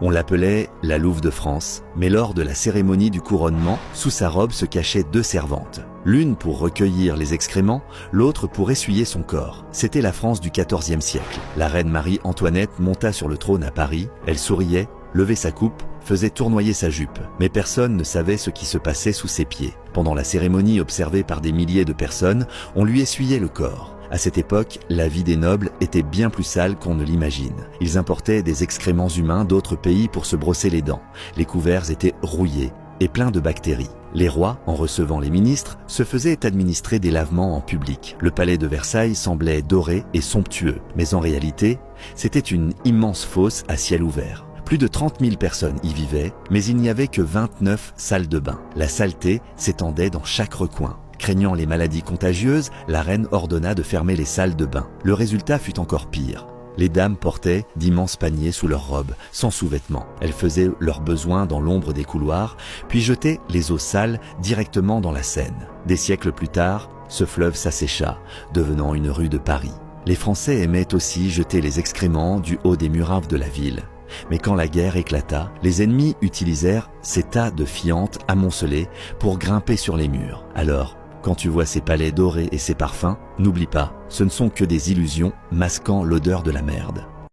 On l'appelait la Louve de France, mais lors de la cérémonie du couronnement, sous sa robe se cachaient deux servantes. L'une pour recueillir les excréments, l'autre pour essuyer son corps. C'était la France du XIVe siècle. La reine Marie-Antoinette monta sur le trône à Paris, elle souriait, levait sa coupe, faisait tournoyer sa jupe, mais personne ne savait ce qui se passait sous ses pieds. Pendant la cérémonie observée par des milliers de personnes, on lui essuyait le corps. À cette époque, la vie des nobles était bien plus sale qu'on ne l'imagine. Ils importaient des excréments humains d'autres pays pour se brosser les dents. Les couverts étaient rouillés et pleins de bactéries. Les rois, en recevant les ministres, se faisaient administrer des lavements en public. Le palais de Versailles semblait doré et somptueux, mais en réalité, c'était une immense fosse à ciel ouvert. Plus de 30 000 personnes y vivaient, mais il n'y avait que 29 salles de bain. La saleté s'étendait dans chaque recoin. Craignant les maladies contagieuses, la reine ordonna de fermer les salles de bain. Le résultat fut encore pire. Les dames portaient d'immenses paniers sous leurs robes, sans sous-vêtements. Elles faisaient leurs besoins dans l'ombre des couloirs, puis jetaient les eaux sales directement dans la Seine. Des siècles plus tard, ce fleuve s'assécha, devenant une rue de Paris. Les Français aimaient aussi jeter les excréments du haut des muraves de la ville. Mais quand la guerre éclata, les ennemis utilisèrent ces tas de fientes amoncelées pour grimper sur les murs. Alors, quand tu vois ces palais dorés et ces parfums, n'oublie pas, ce ne sont que des illusions masquant l'odeur de la merde.